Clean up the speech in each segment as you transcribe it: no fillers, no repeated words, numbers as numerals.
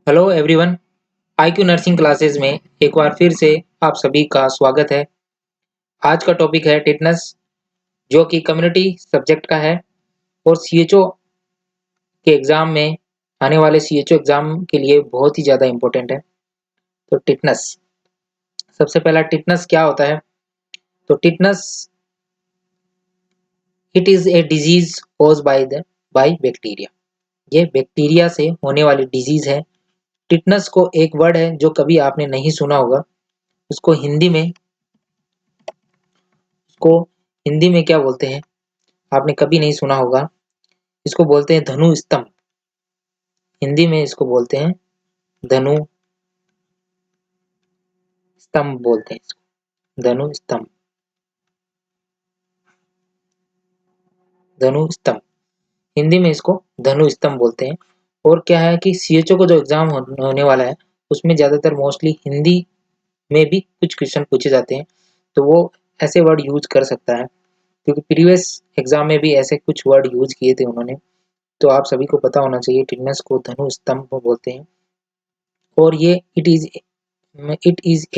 Hello everyone. IQ nursing classes में एक बार फिर से आप सभी का स्वागत है। आज का टॉपिक है टिटनेस, जो कि कम्युनिटी सब्जेक्ट का है और सीएचओ के एग्जाम में आने वाले सीएचओ एग्जाम के लिए बहुत ही ज़्यादा इम्पोर्टेंट है। तो टिटनेस, सबसे पहला टिटनेस क्या होता है? तो tetanus it is a disease cause by bacteria. ये बैक्टीरिया से होने वाली डिजीज है। टिटनेस को एक वर्ड है जो कभी आपने नहीं सुना होगा। उसको हिंदी में उसको हिंदी में क्या बोलते हैं? आपने कभी नहीं सुना होगा। इसको बोलते हैं धनु स्तंभ। हिंदी में इसको बोलते हैं धनु स्तंभ बोलते हैं इसको। धनु स्तंभ, धनु स्तंभ, हिंदी में इसको धनु स्तंभ बोलते हैं। और क्या है कि सीएचओ को जो एग्जाम होने वाला है उसमें ज्यादातर मोस्टली हिंदी में भी कुछ क्वेश्चन पूछे जाते हैं, तो वो ऐसे वर्ड यूज कर सकता है क्योंकि प्रीवियस एग्जाम में भी ऐसे कुछ वर्ड यूज किए थे उन्होंने। तो आप सभी को पता होना चाहिए टिटनेस को धनु स्तंभ बोलते हैं। और ये it is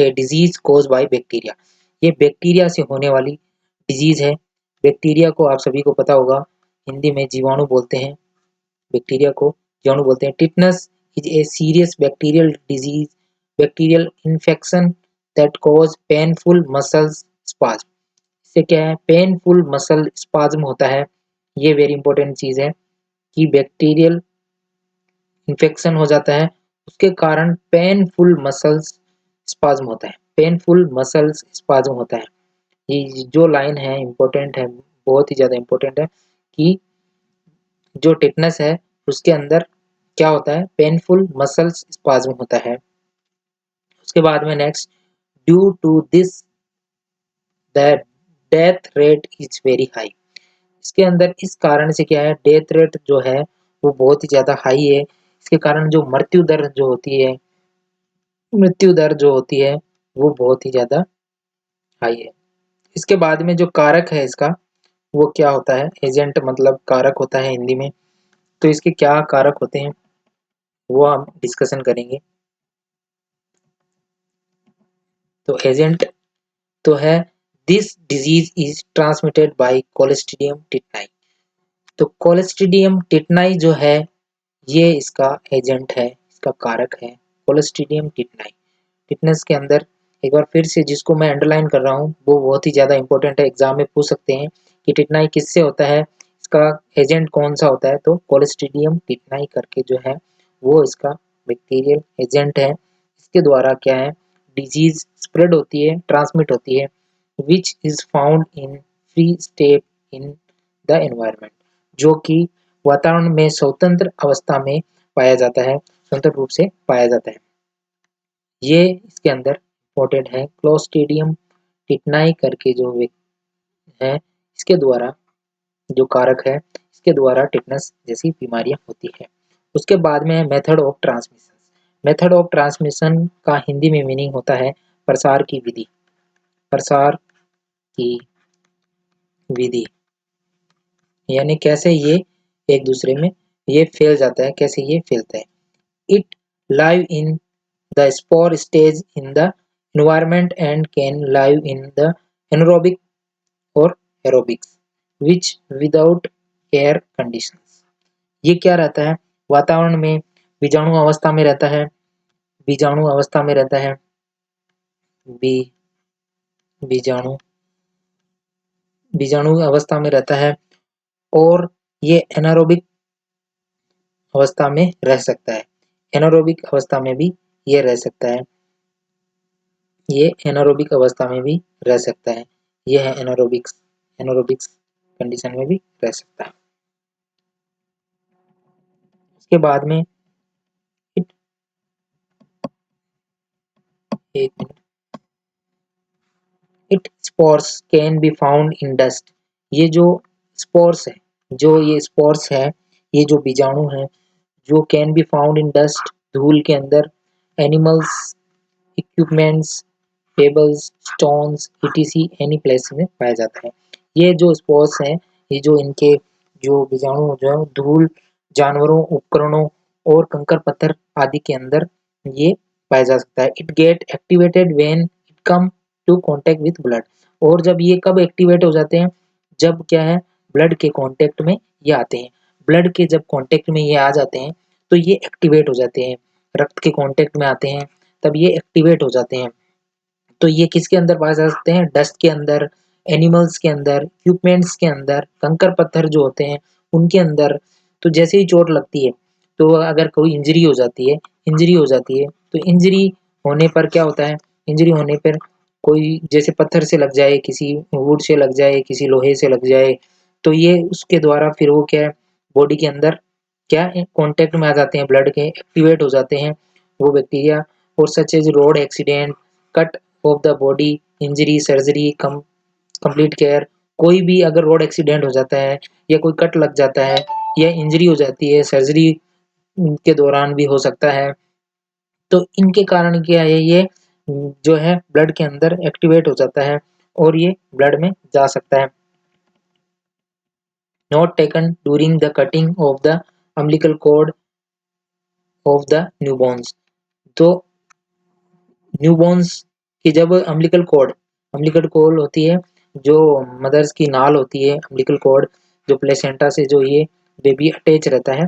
a disease cause by bacteria. ये बैक्टीरिया से होने वाली डिजीज है। बैक्टीरिया को आप सभी को पता होगा, हिंदी में जीवाणु बोलते हैं। बैक्टीरिया को जीवाणु बोलते हैं। Tetanus is a serious bacterial disease, bacterial infection that cause painful muscles spasm. इससे क्या है, पेनफुल मसल स्पाज्म होता है। ये वेरी इंपॉर्टेंट चीज है कि बैक्टीरियल इन्फेक्शन हो जाता है, उसके कारण पेनफुल मसल्स स्पाज्म होता है। पेनफुल मसल्स स्पाज्म होता है। ये जो लाइन है इम्पोर्टेंट है, बहुत ही ज़्यादा इम्पोर्टेंट है कि जो टिटनेस है उसके अंदर क्या होता है, पेनफुल मसल्स स्पाज्म होता है। उसके बाद में next, due to this the death rate is very high. इसके अंदर इस कारण से क्या है, डेथ रेट जो है वो बहुत ही ज़्यादा हाई है। इसके कारण जो मृत्यु दर जो होती है वो बहुत ही ज़्यादा हाई है। इसके बाद में जो कारक है इसका, वो क्या होता है, एजेंट मतलब कारक होता है हिंदी में। तो इसके क्या कारक होते हैं वो हम डिस्कशन करेंगे। तो एजेंट तो है, this disease is transmitted by Clostridium tetani. तो कोलेस्ट्रीडियम टिटनाई जो है ये इसका एजेंट है, इसका कारक है कोलेस्ट्रीडियम टिटनाई। टिटनेस के अंदर एक बार फिर से जिसको मैं अंडरलाइन कर रहा हूँ वो बहुत ही ज़्यादा इंपॉर्टेंट है, एग्जाम में पूछ सकते हैं कि टिटनाई किससे होता है, इसका एजेंट कौन सा होता है। तो कोलेस्ट्रीडियम टिटनाई करके जो है वो इसका बैक्टीरियल एजेंट है। इसके द्वारा क्या है, डिजीज स्प्रेड होती है, ट्रांसमिट होती है, which is found in free state in the environment, जो कि वातावरण में स्वतंत्र अवस्था में पाया जाता है, स्वतंत्र रूप से पाया जाता है। ये इसके अंदर इम्पोर्टेंट है, क्लोस्ट्रीडियम टिटनाई करके जो है, इसके द्वारा जो कारक है, इसके द्वारा टिटनेस जैसी बीमारियां होती है। उसके बाद में है method of transmission. Method of transmission का हिंदी में मीनिंग होता है प्रसार की विधि। प्रसार की विधि यानी कैसे ये एक दूसरे में ये फैल जाता है, कैसे ये फैलता है। It live in the spore stays in the environment and can live in the anaerobic or aerobics which without air conditions। ये क्या रहता है, वातावरण में बीजाणु अवस्था में रहता है, बीजाणु अवस्था में रहता है, बी बीजाणु बीजाणु अवस्था में रहता है, और ये एनारोबिक अवस्था में रह सकता है। एनारोबिक अवस्था में भी ये रह सकता है, ये एनारोबिक अवस्था में भी रह सकता है। ये है एनारोबिक्स, एनारोबिक्स कंडीशन में भी रह सकता है। उसके बाद में इट एक minute, it spores can be found in dust. ये जो स्पोर्स है, जो ये स्पोर्स है, ये जो बीजाणु है, जो can be found in dust, धूल के अंदर, animals, equipments, pebbles, stones, ETC any place में पाया जाता है। ये जो स्पोर्स हैं, ये जो इनके जो बीजाणु जो है धूल, जानवरों, उपकरणों और कंकर पत्थर आदि के अंदर ये पाया जा सकता है। It get activated when it come to contact with blood. और जब ये कब एक्टिवेट हो जाते हैं, जब क्या है ब्लड के कांटेक्ट में ये आते हैं। ब्लड के जब कांटेक्ट में ये आ जाते हैं तो ये एक्टिवेट हो जाते हैं, रक्त के कांटेक्ट में आते हैं तब ये एक्टिवेट हो जाते हैं। तो ये किसके अंदर पाए जा सकते हैं, डस्ट के अंदर, एनिमल्स के अंदर, इक्विपमेंट्स के अंदर, कंकर पत्थर जो होते हैं उनके अंदर। तो जैसे ही चोट लगती है तो अगर कोई इंजरी हो जाती है, इंजरी हो जाती है तो इंजरी होने पर क्या होता है, इंजरी होने पर कोई जैसे पत्थर से लग जाए, किसी वुड से लग जाए, किसी लोहे से लग जाए, तो ये उसके द्वारा फिर वो क्या है बॉडी के अंदर क्या कांटेक्ट में आ जाते हैं, ब्लड के एक्टिवेट हो जाते हैं वो बैक्टीरिया। और such as road accident, cut of the body, injury, surgery, complete care. कोई भी अगर रोड एक्सीडेंट हो जाता है या कोई कट लग जाता है या इंजरी हो जाती है, सर्जरी के दौरान भी हो सकता है। तो इनके कारण क्या है, ये जो है ब्लड के अंदर एक्टिवेट हो जाता है और ये ब्लड में जा सकता है। Not taken during the cutting of the umbilical cord of the newborns. तो न्यूबॉर्न्स की जब अम्बिलिकल कॉर्ड होती है, जो मदर्स की नाल होती है, अम्बिलिकल कॉर्ड जो प्लेसेंटा से जो ये बेबी अटैच रहता है,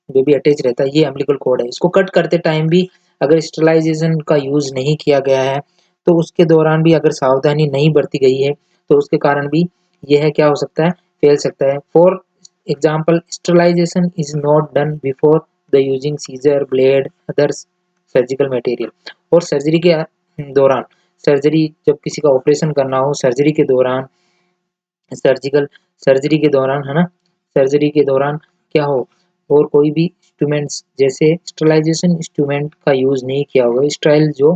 बेबी अटैच रहता है, ये अम्बिलिकल कॉर्ड है। इसको कट करते टाइम भी अगर स्टरलाइजेशन का यूज नहीं किया गया है तो उसके दौरान भी अगर सावधानी नहीं बरती गई है तो उसके कारण भी यह क्या हो सकता है, फैल सकता है। For example, sterilisation is not done before the using scissor, blade, others surgical material. और सर्जरी के दौरान, सर्जरी जब किसी का ऑपरेशन करना हो, सर्जरी के दौरान, सर्जिकल सर्जरी के दौरान है ना, सर्जरी के दौरान क्या हो, और कोई भी इंस्ट्रूमेंट्स जैसे स्टरलाइजेशन इंस्ट्रूमेंट का यूज नहीं किया होगा। स्टराइल जो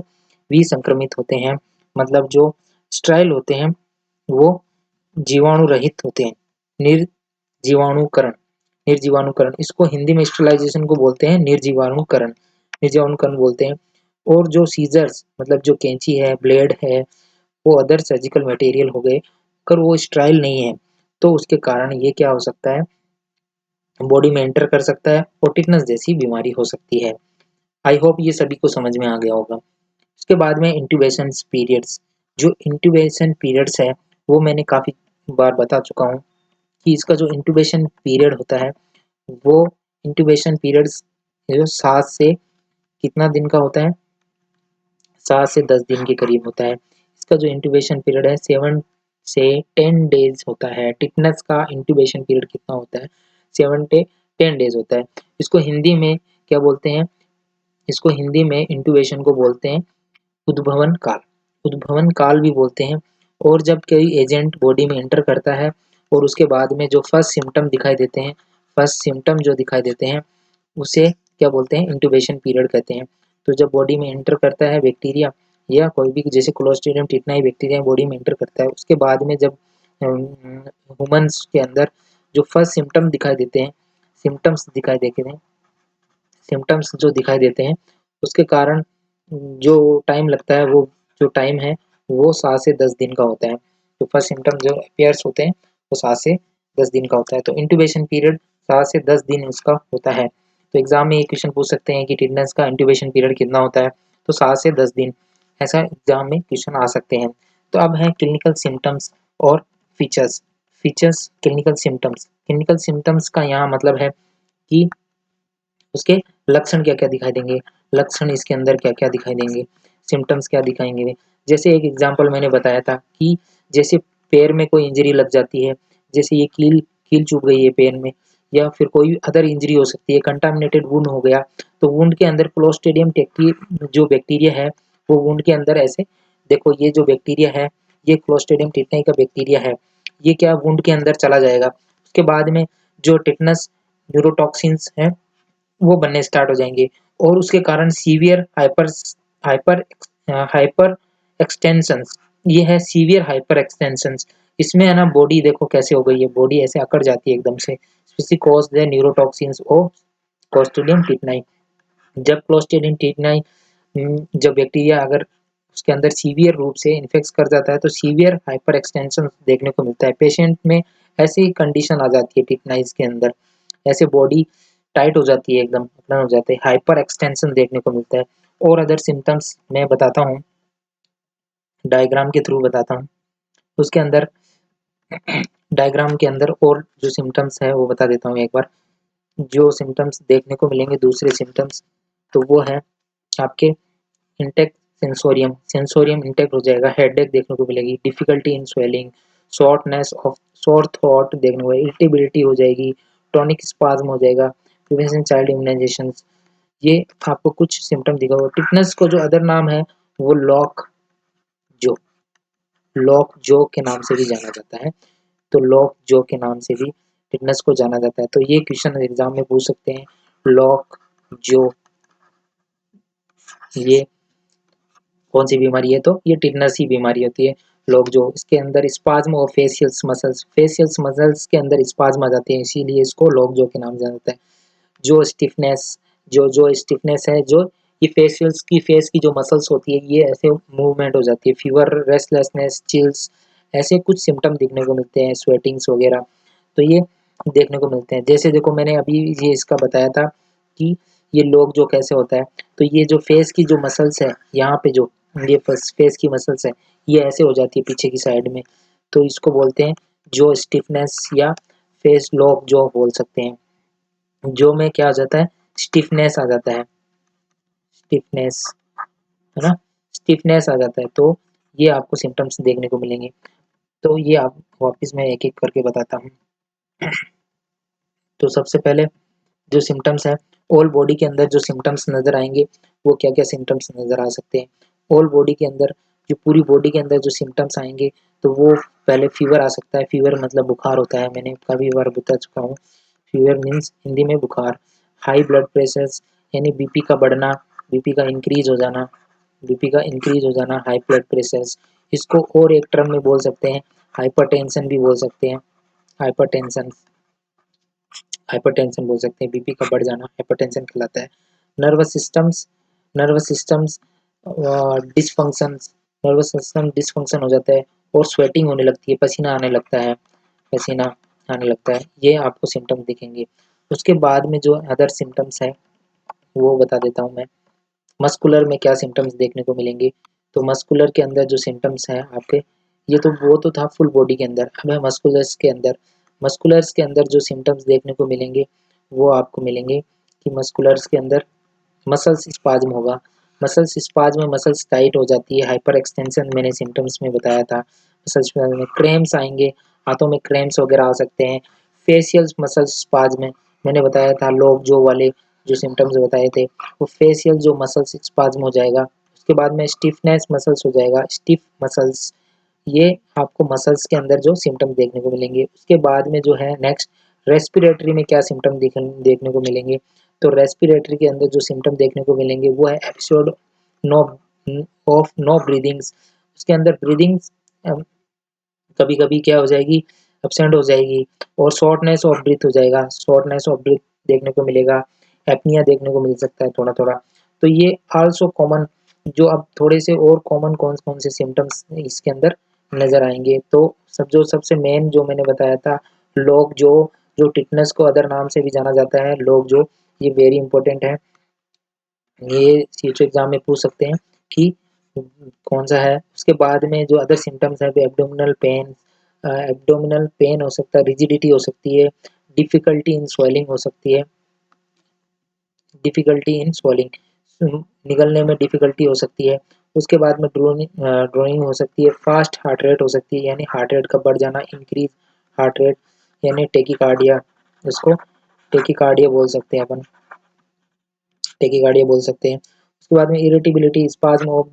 विसंक्रमित होते हैं, मतलब जो स्टराइल होते हैं वो जीवाणु रहित होते हैं। निर्जीवाणुकरण, निर्जीवाणुकरण इसको हिंदी में स्टरलाइजेशन को बोलते हैं निर्जीवाणुकरण, निर्जीवाणुकरण बोलते हैं। और जो सीजर्स मतलब जो कैंची है, ब्लेड है, वो अदर सर्जिकल मटेरियल हो गए, अगर वो स्टराइल नहीं है तो उसके कारण ये क्या हो सकता है, बॉडी में एंटर कर सकता है और टिटनस जैसी बीमारी हो सकती है। आई होप ये सभी को समझ में आ गया होगा। उसके बाद में इंट्यूबेशन पीरियड्स, जो इंट्यूबेशन पीरियड्स है वो मैंने काफ़ी बार बता चुका हूँ कि इसका जो इंट्यूबेशन पीरियड होता है वो इंट्यूबेशन पीरियड्स जो 7 से कितना दिन का होता है, 7 से 10 दिन के करीब होता है। इसका जो इंट्यूबेशन पीरियड है 7 से 10 डेज होता है। टिटनस का इंट्यूबेशन पीरियड कितना होता है, 7 से 10 डेज होता है। इसको हिंदी में क्या बोलते हैं, इसको हिंदी में इंट्यूबेशन को बोलते हैं उद्भवन काल, उद्भवन काल भी बोलते हैं। और जब कोई एजेंट बॉडी में एंटर करता है और उसके बाद में जो फर्स्ट सिम्टम दिखाई देते हैं, फर्स्ट सिम्टम जो दिखाई देते हैं उसे क्या बोलते हैं, इंट्यूबेशन पीरियड कहते हैं। तो जब बॉडी में एंटर करता है बैक्टीरिया या कोई भी जैसे क्लोस्ट्रीडियम टिटनाई बैक्टीरिया बॉडी में एंटर करता है, उसके बाद में जब ह्यूमंस के अंदर जो फर्स्ट सिम्टम दिखाई देते हैं, सिम्टम्स दिखाई देते हैं, सिम्टम्स जो दिखाई देते हैं उसके कारण जो टाइम लगता है, वो जो टाइम है वो 7 से 10 दिन का होता है। तो फर्स्ट सिम्टम जो अपीयर्स होते हैं वो 7 से 10 दिन का होता है। तो इंट्यूबेशन पीरियड 7 से 10 दिन उसका होता है। तो एग्जाम में ये क्वेश्चन पूछ सकते हैं कि टिटनेस का इंट्यूबेशन पीरियड कितना होता है, तो 7 से 10 दिन, ऐसा एग्जाम में क्वेश्चन आ सकते हैं। तो अब है क्लिनिकल सिम्टम्स और features. Features, clinical symptoms, clinical symptoms का यहाँ मतलब है कि उसके लक्षण क्या-क्या दिखाई देंगे, लक्षण इसके अंदर क्या-क्या दिखाई देंगे, सिम्पटम्स क्या दिखाएँगे। जैसे एक एग्जांपल मैंने बताया था कि जैसे पैर में कोई इंजरी लग जाती है, जैसे ये कील कील चुभ गई है पैर में, या फिर कोई अदर इंजरी हो सकती है, कंटामिनेटेड वुंड हो गया, तो वुंड के अंदर क्लोस्ट्रिडियम टेक्टी जो बैक्टीरिया है, वो वुंड के अंदर ऐसे देखो ये जो बैक्टीरिया है, ये क्लोस्ट्रिडियम टिटनी का बैक्टीरिया है, ये क्या वुंड के अंदर चला जाएगा। उसके बाद में जो टिटनस न्यूरोटॉक्सिन्स हैं वो बनने स्टार्ट हो जाएंगे और उसके कारण सीवियर हाइपर हाइपर एक्सटेंशंस, ये है सीवियर हाइपर एक्सटेंशंस। इसमें है ना बॉडी देखो कैसे हो गई है, बॉडी ऐसे अकड़ जाती है एकदम से, स्पेसिफिक कॉज द न्यूरोटॉक्सिन्स और क्लोस्ट्रिडियम टिटनाई। जब क्लोस्ट्रिडियम टिटनाई जब बैक्टीरिया अगर उसके अंदर सीवियर रूप से इन्फेक्ट कर जाता है तो सीवियर हाइपर एक्सटेंशन देखने को मिलता है पेशेंट में। ऐसी कंडीशन आ जाती है टिटनाइज के अंदर, ऐसे बॉडी टाइट हो जाती है, एकदम ओपन हो जाते हैं, हाइपर एक्सटेंशन देखने को मिलता है। और अदर सिम्टम्स मैं बताता हूँ, डायग्राम के थ्रू बताता हूँ। उसके अंदर डायग्राम के अंदर और जो सिम्टम्स है वो बता देता हूँ एक बार। जो सिम्टम्स देखने को मिलेंगे दूसरे सिम्टम्स, तो वो है आपके इंटेक सेंसोरियम, सेंसोरियम इंटेक्ट हो जाएगा, हेडेक देखने को मिलेगी, difficulty in swelling, shortness of शोर थ्रोट देखने को, इरिटेबिलिटी हो जाएगी, टॉनिक स्पाज्म हो जाएगा, प्रिवेंशन चाइल्ड इम्यूनाइजेशन, ये आपको कुछ सिम्टम दिखा। टिटनेस को जो अदर नाम है वो जो लॉक जो के नाम से भी जाना जाता है। तो लॉक जो के नाम से भी टिटनेस को जाना जाता है। तो ये क्वेश्चन एग्जाम में पूछ सकते हैं, लॉक जो ये कौन सी बीमारी है, तो ये टिटनेस ही बीमारी होती है। लोग जो इसके अंदर स्पाज्म और फेशियल्स मसल्स के अंदर स्पाज्म आ जाते हैं, इसीलिए इसको लॉक जो के नाम जाना जाता है। जो स्टिफनेस, जो स्टिफनेस है, जो ये फेशियल्स की फेस की जो मसल्स होती है ये ऐसे मूवमेंट हो जाती है, फीवर, रेस्टलेसनेस, चिल्स, ऐसे कुछ सिम्टम देखने को मिलते हैं, स्वेटिंग्स वगैरह, तो ये देखने को मिलते हैं। जैसे देखो मैंने अभी ये इसका बताया था कि ये लोग जो कैसे होता है, तो ये जो फेस की जो मसल्स है यहाँ पे, जो ये फेस की मसल्स है ये ऐसे हो जाती है पीछे की साइड में, तो इसको बोलते हैं जो स्टिफनेस या फेस लॉक जो बोल सकते हैं। जो में क्या आ जाता है, स्टिफनेस आ जाता है, स्टिफनेस, है ना, स्टिफनेस आ जाता है। तो ये आपको सिम्टम्स देखने को मिलेंगे। तो ये आप वापस मैं एक एक करके बताता हूँ। तो सबसे पहले जो सिम्टम्स है, ऑल बॉडी के अंदर जो सिम्टम्स नजर आएंगे वो क्या क्या सिम्टम्स नजर आ सकते हैं। ऑल बॉडी के अंदर, जो पूरी बॉडी के अंदर जो सिम्टम्स आएंगे, तो वो पहले फीवर आ सकता है। फीवर मतलब बुखार होता है, मैंने काफी बार बता चुका हूँ। फीवर मीन्स हिंदी में बुखार। हाई ब्लड प्रेशर यानी बीपी का बढ़ना, बीपी का इंक्रीज हो जाना, बीपी का इंक्रीज हो जाना, हाई ब्लड प्रेशर, इसको और एक टर्म में बोल सकते हैं हाइपरटेंशन भी बोल सकते हैं। हाइपरटेंशन, हाइपरटेंशन बोल सकते हैं, बीपी का बढ़ जाना हाइपरटेंशन कहलाता है। Nervous systems, nervous systems dysfunction, nervous system dysfunction हो जाता है और स्वेटिंग होने लगती है, पसीना आने लगता है, पसीना आने लगता है, ये आपको सिम्टम्स दिखेंगे। उसके बाद में जो अदर सिम्टम्स है वो बता देता हूँ मैं। मस्कुलर में क्या सिम्टम्स देखने को मिलेंगे, तो मस्कुलर के अंदर जो सिम्टम्स हैं आपके, ये तो वो तो था फुल बॉडी के अंदर, अब है मस्कुलर्स के अंदर। मस्कुलर्स के अंदर जो सिम्टम्स देखने को मिलेंगे वो आपको मिलेंगे कि मस्कुलर्स के अंदर मसल्स स्पाज्म होगा, मसल्स स्पाज्म में मसल्स टाइट हो जाती है, हाइपर एक्सटेंशन मैंने सिम्टम्स में बताया था। मसल्स में क्रैम्प्स आएंगे, हाथों में क्रैम्प्स वगैरह आ सकते हैं। फेशियल मसल्स स्पाज्म में मैंने बताया था, लोग जो वाले जो सिम्टम्स बताए थे, वो फेशियल जो मसल्स स्पाज्म हो जाएगा। उसके बाद में स्टिफनेस मसल्स हो जाएगा, स्टिफ मसल्स, ये आपको मसल्स के अंदर जो सिम्टम देखने को मिलेंगे। उसके बाद में जो है नेक्स्ट, रेस्पिरेटरी में क्या सिम्टम देखने को मिलेंगे, तो रेस्पिरेटरी के अंदर जो सिम्टम देखने को मिलेंगे वो है episode no of no breathings. उसके अंदर ब्रीदिंग्स कभी कभी क्या हो जाएगी, एब्सेंट हो जाएगी, और शॉर्टनेस ऑफ ब्रीथ हो जाएगा, शॉर्टनेस ऑफ ब्रीथ देखने को मिलेगा, एपनिया देखने को मिल सकता है थोड़ा थोड़ा। तो ये आल्सो कॉमन, जो अब थोड़े से और कॉमन कौन कौन से सिम्टम्स इसके अंदर नजर आएंगे, तो जो सबसे मेन जो मैंने बताया था, लोग जो, जो टिटनेस को अदर नाम से भी जाना जाता है, लोग जो, ये वेरी इंपॉर्टेंट है, ये फ्यूचर एग्जाम में पूछ सकते हैं कि कौन सा है। उसके बाद में जो अदर सिम्टम्स है, एब्डोमिनल पेन, एब्डोमिनल पेन हो सकता है, रिजिडिटी हो सकती है, डिफिकल्टी इन स्वेलिंग हो सकती है, डिफिकल्टी इन स्वेलिंग, निगलने में डिफिकल्टी हो सकती है। उसके बाद में ड्रोइंग हो सकती है, फास्ट हार्ट रेट हो सकती है, यानी हार्ट रेट का बढ़ जाना, इंक्रीज हार्ट रेट, यानी टेकिकार्डिया, उसको टेकिकार्डिया बोल सकते हैं अपन, टेकिकार्डिया बोल सकते हैं। उसके बाद में इरिटेबिलिटी, स्पाज्म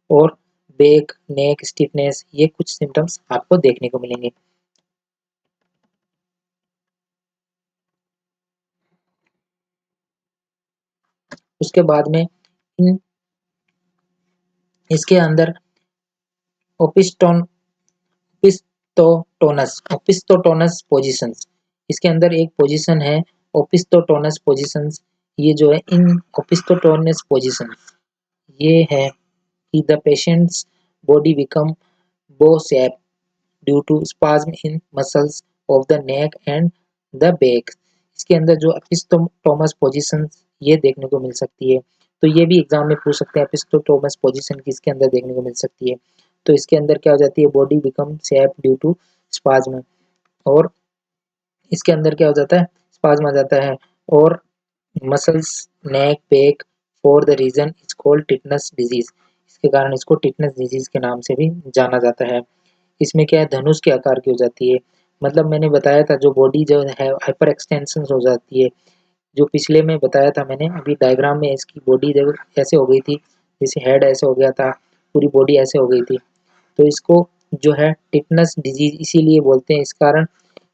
और बैक नेक स्टिफनेस, ये कुछ सिम्टम्स आपको देखने को मिलेंगे। उसके बाद में इन इसके अंदर ओपिस्टोन ओपिस्टोटोनस पोजीशंस, इसके अंदर एक पोजीशन है ओपिस्टोटोनस पोजीशंस। ये जो है इन ओपिस्टोटोनस पोजीशंस, ये है कि the patient's body become bow shape due to spasm in muscles of the neck and the back. इसके अंदर जो एपिस्टोटोमस पोजीशन ये देखने को मिल सकती है। तो ये भी एग्जाम में पूछ सकते हैं, एपिस्टोटोमस पोजीशन किसके अंदर देखने को मिल सकती है। तो इसके अंदर क्या हो जाती है, body become shape due to spasm, और इसके अंदर क्या हो जाता है, स्पाज्म आ जाता है, और muscles neck back for the reason is called tetanus disease. इसके कारण इसको टिटनस डिजीज के नाम से भी जाना जाता है। इसमें क्या है, धनुष के आकार की हो जाती है, मतलब मैंने बताया था जो बॉडी जो है हाइपर एक्सटेंशन हो जाती है, जो पिछले में बताया था मैंने, अभी डायग्राम में इसकी बॉडी देखो ऐसे हो गई थी, जैसे हेड ऐसे हो गया था, पूरी बॉडी ऐसे हो गई थी। तो इसको जो है टिटनस डिजीज इसीलिए बोलते हैं इस कारण,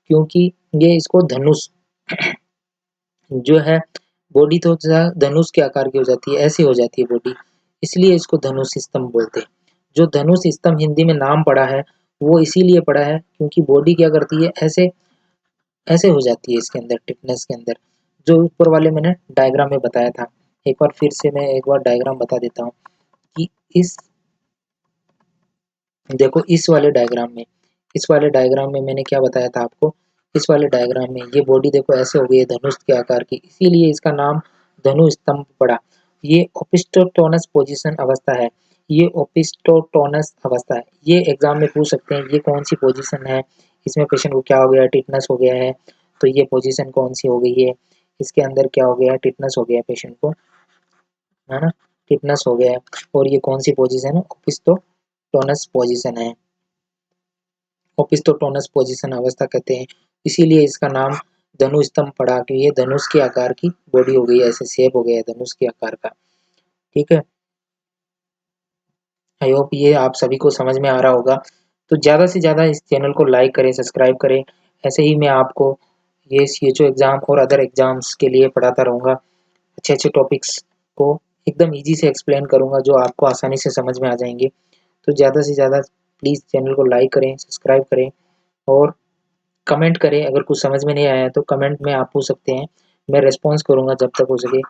क्योंकि ये इसको धनुष जो है बॉडी तो धनुष के आकार की हो जाती है, ऐसी हो जाती है बॉडी, इसलिए इसको धनुष स्तंभ बोलते हैं। जो धनुष स्तंभ हिंदी में नाम पड़ा है वो इसीलिए पड़ा है क्योंकि बॉडी क्या करती है, ऐसे ऐसे हो जाती है इसके अंदर, टिटनेस के अंदर, जो ऊपर वाले मैंने डायग्राम में बताया था। एक बार फिर से मैं एक बार डायग्राम बता देता हूँ कि इस देखो इस वाले डायग्राम में मैंने क्या बताया था आपको, इस वाले डायग्राम में ये बॉडी देखो ऐसे हो गई है धनुष के आकार की, इसीलिए इसका नाम धनु स्तंभ पड़ा। ये ओपिस्टोटोनस पोजीशन अवस्था है, ये ओपिस्टोटोनस अवस्था है, ये एग्जाम में पूछ सकते हैं ये कौन सी पोजीशन है, इसमें पेशेंट को क्या हो गया है, टिटनस हो गया है, तो ये पोजीशन कौन सी हो गई है, इसके अंदर क्या हो गया है, टिटनस हो गया है पेशेंट को, है ना, टिटनस हो गया है, और ये कौन सी पोजीशन है, ओपिस्टोटोनस पोजीशन है, ओपिस्टोटोनस पोजीशन अवस्था कहते हैं, इसीलिए इसका नाम धनु स्तंभ पड़ा कि ये धनुष के आकार की बॉडी हो गई है, ऐसे शेप हो गया है धनुष के आकार का। ठीक है, आई होप ये आप सभी को समझ में आ रहा होगा। तो ज़्यादा से ज़्यादा इस चैनल को लाइक करें, सब्सक्राइब करें, ऐसे ही मैं आपको ये सीएचओ एग्ज़ाम और अदर एग्ज़ाम्स के लिए पढ़ाता रहूँगा, अच्छे अच्छे टॉपिक्स को एकदम ईजी से एक्सप्लेन करूँगा जो आपको आसानी से समझ में आ जाएंगे। तो ज़्यादा से ज़्यादा प्लीज़ चैनल को लाइक करें, सब्सक्राइब करें, और कमेंट करें, अगर कुछ समझ में नहीं आया तो कमेंट में आप पूछ सकते हैं, मैं रिस्पॉन्स करूँगा जब तक हो सके।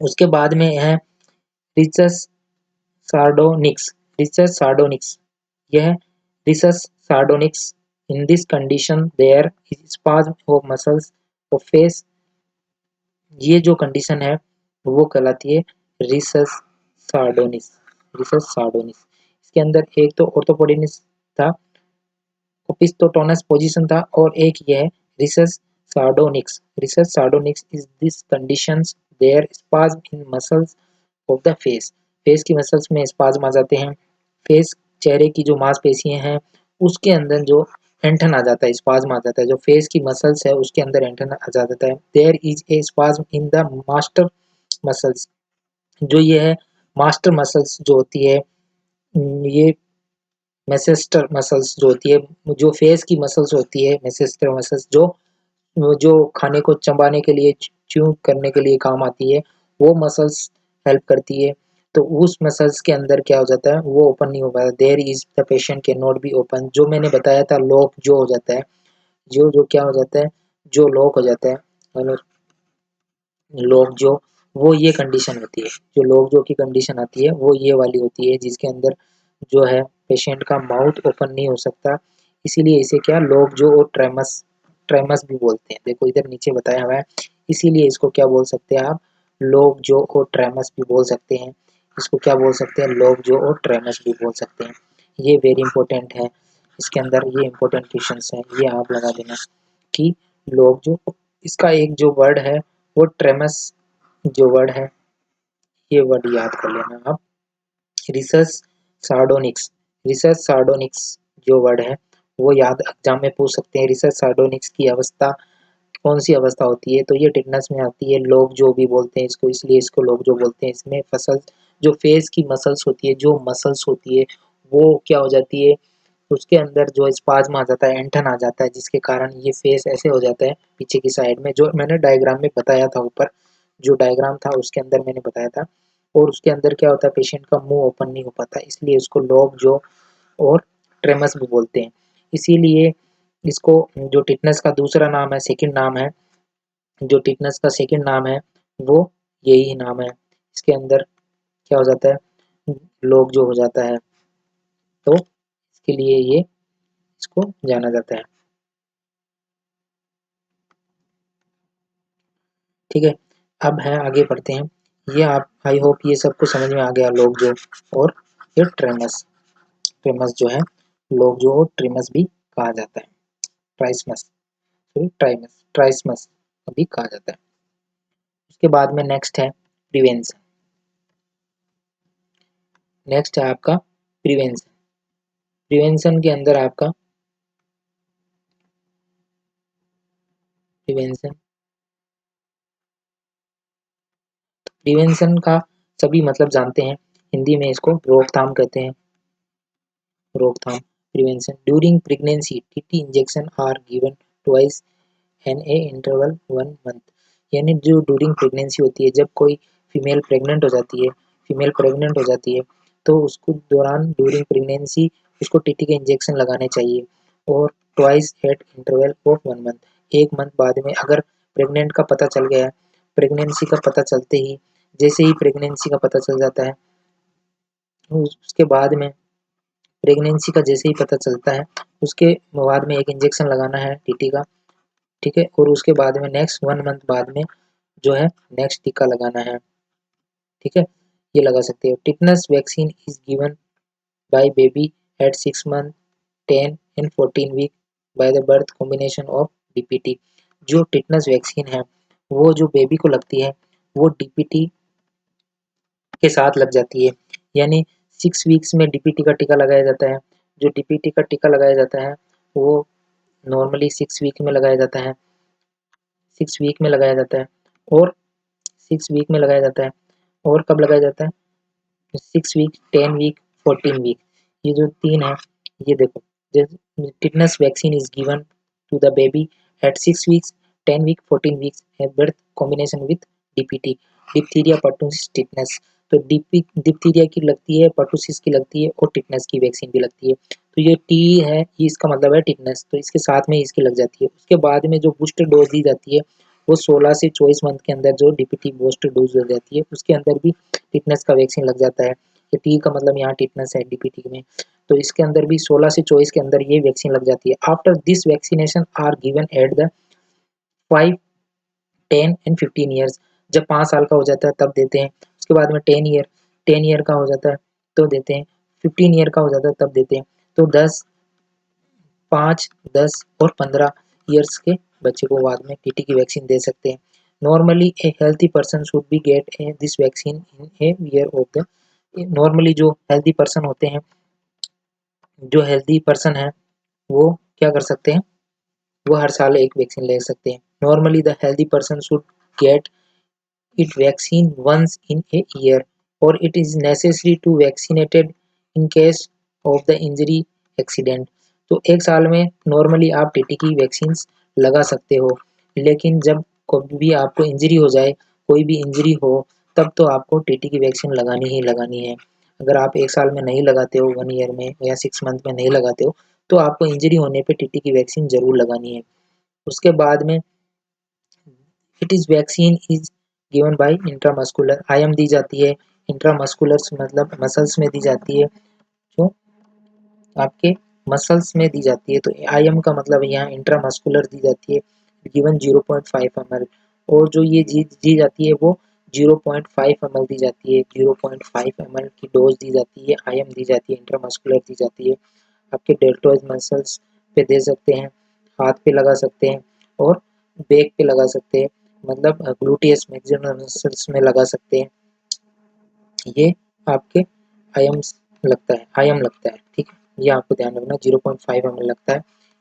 उसके बाद में है रिसस सार्डोनिक्स, रिसस सार्डोनिक्स, यह risus sardonicus, in this condition there is spasm of muscles of face, ये जो कंडीशन है वो कहलाती है रिसस सार्डोनिक्स, रिसस सार्डोनिक्स। इसके अंदर एक तो ऑर्थोपोडिनिस था, ओपिस्टोटोनस पोजीशन था, और एक ये है risus sardonicus. Risus sardonicus is this conditions there spasm in muscles of the face, face की मसल्स में स्पाज्म आ जाते हैं, फेस चेहरे की जो मांसपेशियां हैं उसके अंदर जो एंठन आ जाता है, स्पाज्म आ जाता है, जो फेस की मसल्स है उसके अंदर एंठन आ जाता है। There is a spasm in the master muscles, जो ये है मास्टर मसल्स जो होती है, ये मेसेस्टर मसल्स जो होती है, जो फेस की मसल्स होती है, मेसेस्टर मसल्स जो जो खाने को चबाने के लिए, च्यू करने के लिए काम आती है, वो मसल्स हेल्प करती है। तो उस मसल्स के अंदर क्या हो जाता है, वो ओपन नहीं हो पाता, there is the patient can not be open, जो मैंने बताया था लॉक जो हो जाता है, जो क्या हो जाता है, जो लॉक हो जाता है, लॉक जो, वो ये कंडीशन होती है, जो लॉक जो की कंडीशन आती है वो ये वाली होती है, जिसके अंदर जो है पेशेंट का माउथ ओपन नहीं हो सकता, इसीलिए इसे क्या लॉक जो और ट्रेमस, ट्रेमस भी बोलते हैं, देखो इधर नीचे बताया हुआ है, इसीलिए इसको क्या बोल सकते हैं आप, लॉक जो और ट्रेमस भी बोल सकते हैं, इसको क्या बोल सकते हैं, लॉक जो और ट्रेमस भी बोल सकते हैं। ये वेरी इंपॉर्टेंट है, इसके अंदर ये इंपॉर्टेंट क्वेश्चंस हैं, ये आप लगा देना कि लॉक जो, इसका एक जो वर्ड है वो ट्रेमस जो वर्ड है, ये वर्ड याद कर लेना आप, रिसस सार्डोनिक्स, रिसस सार्डोनिक्स जो वर्ड है वो याद एग्जाम में पूछ सकते हैं। रिसस सार्डोनिक्स की अवस्था कौन सी अवस्था होती है, तो ये टिटनस में आती है, लोग जो भी बोलते हैं इसको, इसलिए इसको लोग जो बोलते हैं। इसमें फसल जो फेस की मसल्स होती है, जो मसल्स होती है वो क्या हो जाती है, उसके अंदर जो स्पाज्म आ जाता है, एंठन आ जाता है, जिसके कारण ये फेस ऐसे हो जाता है पीछे की साइड में, जो मैंने डायग्राम में बताया था ऊपर, जो डायग्राम था उसके अंदर मैंने बताया था। और उसके अंदर क्या होता है, पेशेंट का मुंह ओपन नहीं हो पाता, इसलिए इसको लॉक जो और ट्रेमस भी बोलते हैं। इसीलिए इसको जो टिटनस का दूसरा नाम है, सेकंड नाम है, जो टिटनस का सेकंड नाम है वो यही नाम है। इसके अंदर क्या हो जाता है, लॉक जो हो जाता है, तो इसके लिए ये इसको जाना जाता है। ठीक है, अब है आगे बढ़ते हैं। ये आप आई होप ये सबको समझ में आ गया लोग जो, और ये ट्रेमस, ट्रेमस जो है लोग जो ट्रिमस भी कहा जाता है, ट्राइसमस सॉरी ट्राइमस ट्राइसमस भी कहा जाता है। उसके बाद में नेक्स्ट है प्रिवेंशन। नेक्स्ट है आपका प्रिवेंशन। प्रिवेंशन के अंदर आपका प्रिवेंशन प्रिवेंशन का सभी मतलब जानते हैं, हिंदी में इसको रोकथाम कहते हैं। रोकथाम prevention during pregnancy TT injection are given twice an a interval 1 month. यानी जो ड्यूरिंग प्रेगनेंसी होती है, जब कोई फीमेल प्रेग्नेंट हो जाती है तो उसको दौरान ड्यूरिंग प्रेगनेंसी उसको टीटी के इंजेक्शन लगाने चाहिए, और twice eight interval of 1 month, 1 month बाद में। अगर प्रेग्नेंट का पता चल गया, प्रेगनेंसी का पता चलते ही, जैसे ही प्रेगनेंसी का पता चल जाता है, उसके बाद में प्रेगनेंसी का जैसे ही पता चलता है उसके बाद में एक इंजेक्शन लगाना है टीटी का, ठीक है। और उसके बाद में नेक्स्ट 1 मंथ बाद में जो है नेक्स्ट टीका लगाना है, ठीक है, ये लगा सकते हो। Tetanus vaccine is given by baby at 6 month 10 and 14 week by the birth combination of DPT. जो टिटनस वैक्सीन है वो जो बेबी को लगती है वो डीपीटी के साथ लग जाती है, यानी 6 वीक्स में डीपीटी का टीका लगाया जाता है। जो डीपीटी का टीका लगाया जाता है वो नॉर्मली 6 वीक में लगाया जाता है, 6 वीक में लगाया जाता है, और 6 वीक में लगाया जाता है। और कब लगाया जाता है? 6 वीक, 10 वीक, 14 वीक, ये जो तीन है, ये देखो, tetanus vaccine is given to the baby at 6 weeks, 10 week, 14 weeks at birth combination with DPT, diphtheria pertussis tetanus. तो डिप्थीरिया की लगती है, पर्टुसिस की लगती है, और टिटनस की वैक्सीन भी लगती है। तो ये टी है, ये इसका मतलब है टिटनस, तो इसके साथ में इसकी लग जाती है। उसके बाद में जो बूस्टर डोज दी जाती है वो 16 से 24 मंथ के अंदर जो डीपीटी बूस्टर डोज दी जाती है उसके अंदर भी टिटनस का वैक्सीन लग जाता है। ये टी का मतलब यहाँ टिटनस है डीपीटी में, तो इसके अंदर भी 16 से 24 के अंदर ये वैक्सीन लग जाती है। After this vaccination are given at the 5, 10 and 15 years. जब 5 साल का हो जाता है तब देते हैं। उसके बाद में 10 ईयर का हो जाता है तो देते हैं। 15 ईयर का हो जाता है तब देते हैं। तो 10, 5, 10 और 15 ईयर्स के बच्चे को बाद में टीटी की वैक्सीन दे सकते हैं। Normally A healthy person should be get this vaccine in a year of the. Normally जो हेल्थी पर्सन होते हैं, जो हेल्थी पर्सन है वो क्या कर सकते हैं, वो हर साल एक वैक्सीन ले सकते हैं। Normally the healthy person should get it vaccine once in a year, or it is necessary to vaccinated in case of the injury accident। तो 1 साल में नॉर्मली आप टीटी की वैक्सीन लगा सकते हो, लेकिन जब कभी भी आपको इंजरी हो जाए, कोई भी इंजरी हो, तब तो आपको टीटी की वैक्सीन लगानी ही लगानी है। अगर आप 1 साल में नहीं लगाते हो, 1 ईयर में या 6 मंथ में नहीं लगाते हो, तो आपको इंजरी होने पे टीटी की वैक्सीन जरूर लगानी है। उसके बाद में it is vaccine is given by intramuscular, IM दी जाती है। इंट्रामस्कुलर मतलब मसल्स में दी जाती है, जो आपके मसल्स में दी जाती है। तो आईएम का मतलब यहाँ इंट्रामस्कुलर दी जाती है, गिवन 0.5 ml। और जो ये दी जाती है वो 0.5 ml दी जाती है, 0.5 ml की डोज दी जाती है, आईएम दी जाती है, इंट्रामस्कुलर दी जाती है। आपके डेल्टोइड मसल्स पे दे सकते हैं, हाथ पे लगा सकते हैं, और बैक पे लगा सकते हैं, मतलब ग्लूटियस मैक्सिमम मसल्स में लगा सकते हैं। ये आपके आईएम लगता है, ठीक है, ये आपको ध्यान रखना 0.5 ml लगता है।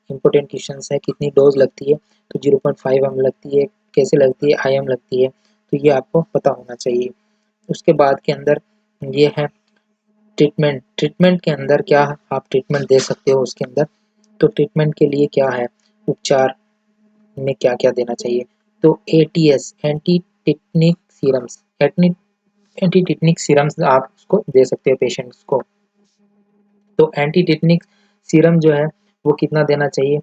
इंपॉर्टेंट क्वेश्चन है कितनी डोज लगती है, तो 0.5 ml लगती है, कैसे लगती है, आईएम लगती है, तो ये आपको पता होना चाहिए। उसके बाद के अंदर ये है ट्रीटमेंट। ट्रीटमेंट के अंदर क्या आप ट्रीटमेंट दे सकते हो उसके अंदर, तो ट्रीटमेंट के लिए क्या है, उपचार में क्या क्या देना चाहिए, तो ATS anti tetanic serums, anti tetanic serums आप उसको दे सकते हो पेशेंट्स को। तो एंटी टिटनिक सीरम जो है वो कितना देना चाहिए,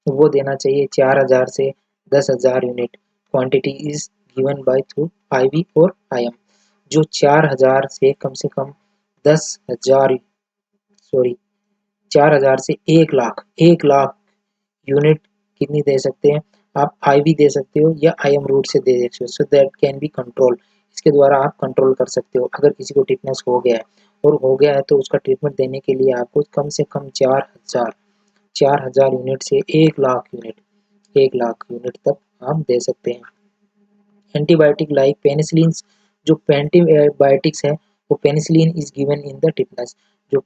वो देना चाहिए 4000 से 10,000 unit. Quantity is given by through IV और आईएम। जो 4000 से कम 10,000 सॉरी 4000 से 1 लाख यूनिट कितनी दे सकते हैं, आप IV दे सकते हो या IM रूट से दे सकते हो, so that can be control. इसके द्वारा आप कंट्रोल कर सकते हो। अगर किसी को टिटनेस हो गया है और हो गया है तो उसका ट्रीटमेंट देने के लिए आपको कम से कम 4,000 यूनिट से 1 लाख यूनिट तक आप दे सकते हैं। एंटीबायोटिक लाइक पेनिसिलिन, जो एंटीबायोटिक्स है वो penicillin is given in the tetanus. जो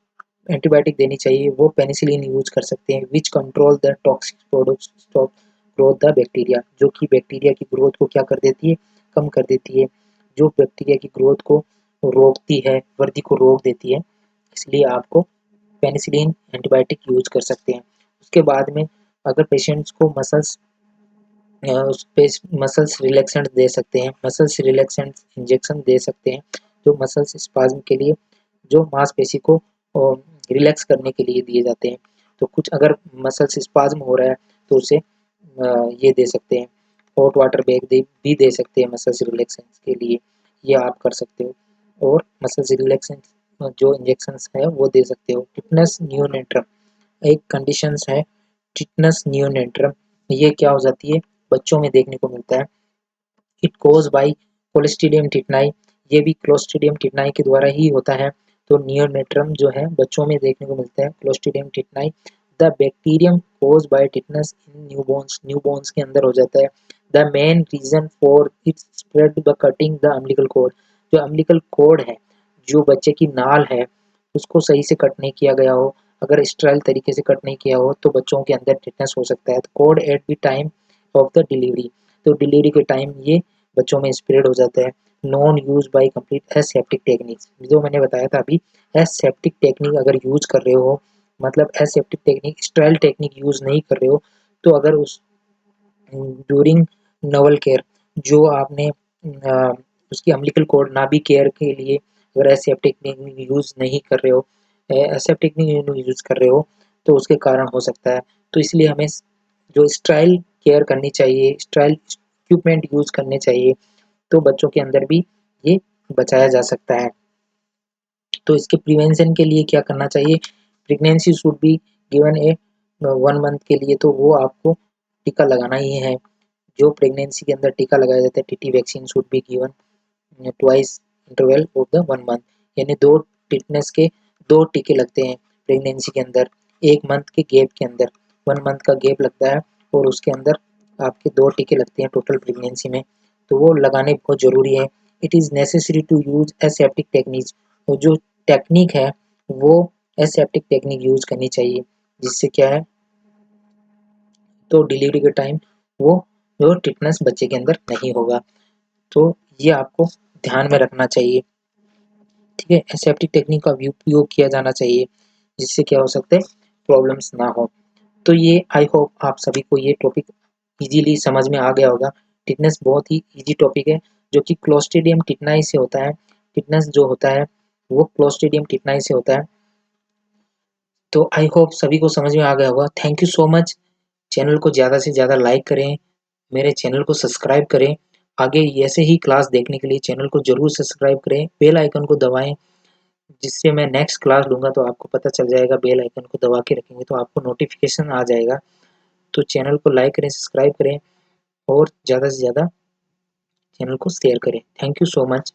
एंटीबायोटिक देनी चाहिए वो पेनिसिलिन यूज कर सकते हैं, which control the toxic products stop growth the bacteria, जो कि बैक्टीरिया की ग्रोथ को क्या कर देती है, कम कर देती है, जो बैक्टीरिया की ग्रोथ को रोकती है, वृद्धि को रोक देती है। इसलिए आपको पेनिसिलिन एंटीबायोटिक यूज कर सकते हैं। उसके बाद में अगर पेशेंट्स को उस पे मसल्स रिलैक्सेंट दे सकते हैं, मसल्स रिलैक्सेंट इंजेक्शन दे सकते हैं, जो मसल्स स्पाज्म के लिए, जो मांसपेशी को रिलैक्स करने के लिए दिए जाते हैं। तो कुछ अगर मसल्स स्पाज्म हो रहा है तो उसे ये दे सकते हैं, हॉट वाटर बैग भी दे सकते हैं मसल्स रिलैक्सेंट के लिए, ये आप कर सकते हो। और मसल्स रिलैक्सेंट जो इंजेक्शंस है वो दे सकते हो। टिटनेस नियोनेट्रम एक कंडीशंस है, टिटनेस नियोनेट्रम, ये क्या हो जाती है, बच्चों में देखने को मिलता है। इट कोज बाय क्लोस्ट्रीडियम टिटनाई, ये भी क्लोस्ट्रीडियम टिटनाई के द्वारा ही होता है। तो नियोनेट्रम जो है बच्चों में देखने को मिलता है, Clostridium tetani. The bacterium cause by tetanus in newborns के अंदर हो जाता है। The main reason for its spread the cutting the umbilical cord, जो अम्बिलिकल कॉर्ड है, जो बच्चे की नाल है, उसको सही से कट नहीं किया गया हो, अगर स्टेराइल तरीके से कट नहीं किया हो तो बच्चों के अंदर टिटनेस हो सकता है। Cord at the time of the delivery, तो डिलीवरी के टाइम ये बच्चों में स्प्रेड हो जाता है। Non use by complete aseptic techniques, जो मैंने बताया था अभी, एसेप्टिक टेक्निक अगर यूज कर रहे हो, मतलब aseptic technique sterile technique use नहीं कर रहे हो, तो अगर उस ड्यूरिंग नवल केयर, जो आपने उसकी अम्बिलिकल कॉर्ड नाभि केयर के लिए अगर एसेप्टिक टेक्निक यूज नहीं कर रहे हो, एसेप्टिक टेक्निक यूज कर रहे हो, तो उसके कारण हो सकता है। तो इसलिए हमें जो स्टेराइल केयर करनी चाहिए, स्टेराइल इक्विपमेंट यूज करने चाहिए, तो बच्चों के अंदर भी ये बचाया जा सकता है। तो इसके प्रिवेंशन के लिए क्या करना चाहिए, pregnancy should be given A 1 month के लिए, तो वो आपको टीका लगाना ही है। जो प्रेगनेंसी के अंदर टीका लगाया जाता है, TT vaccine should be given twice interval of the 1 month, यानी दो टिटनेस के 2 टीके लगते हैं प्रेगनेंसी के अंदर, 1 मंथ के गैप के अंदर, 1 मंथ का गैप लगता है और उसके अंदर आपके 2 टीके लगते हैं टोटल प्रेगनेंसी में, तो वो लगाने बहुत ज़रूरी है। It is necessary to use aseptic techniques, और जो टेक्निक है वो एसेप्टिक टेक्निक यूज करनी चाहिए, जिससे क्या है, तो डिलीवरी के टाइम वो जो टिटनेस बच्चे के अंदर नहीं होगा। तो ये आपको ध्यान में रखना चाहिए, ठीक है। एसेप्टिक टेक्निक का उपयोग किया जाना चाहिए, जिससे क्या हो सकता है, प्रॉब्लम्स ना हो। तो ये आई होप आप सभी को ये टॉपिक इजीली समझ में आ गया होगा। टिटनेस बहुत ही इजी टॉपिक है, जो कि क्लोस्ट्रीडियम टिटनाई से होता है। टिटनेस जो होता है वो क्लोस्ट्रीडियम टिटनाई से होता है। तो आई होप सभी को समझ में आ गया होगा। Thank you so much. Channel को ज़्यादा से ज़्यादा लाइक करें, मेरे चैनल को सब्सक्राइब करें। आगे ऐसे ही क्लास देखने के लिए चैनल को ज़रूर सब्सक्राइब करें, बेल आइकन को दबाएं, जिससे मैं नेक्स्ट क्लास लूँगा तो आपको पता चल जाएगा। बेल आइकन को दबा के रखेंगे तो आपको नोटिफिकेशन आ जाएगा। तो चैनल को लाइक करें, सब्सक्राइब करें और ज़्यादा से ज़्यादा चैनल को शेयर करें। Thank you so much.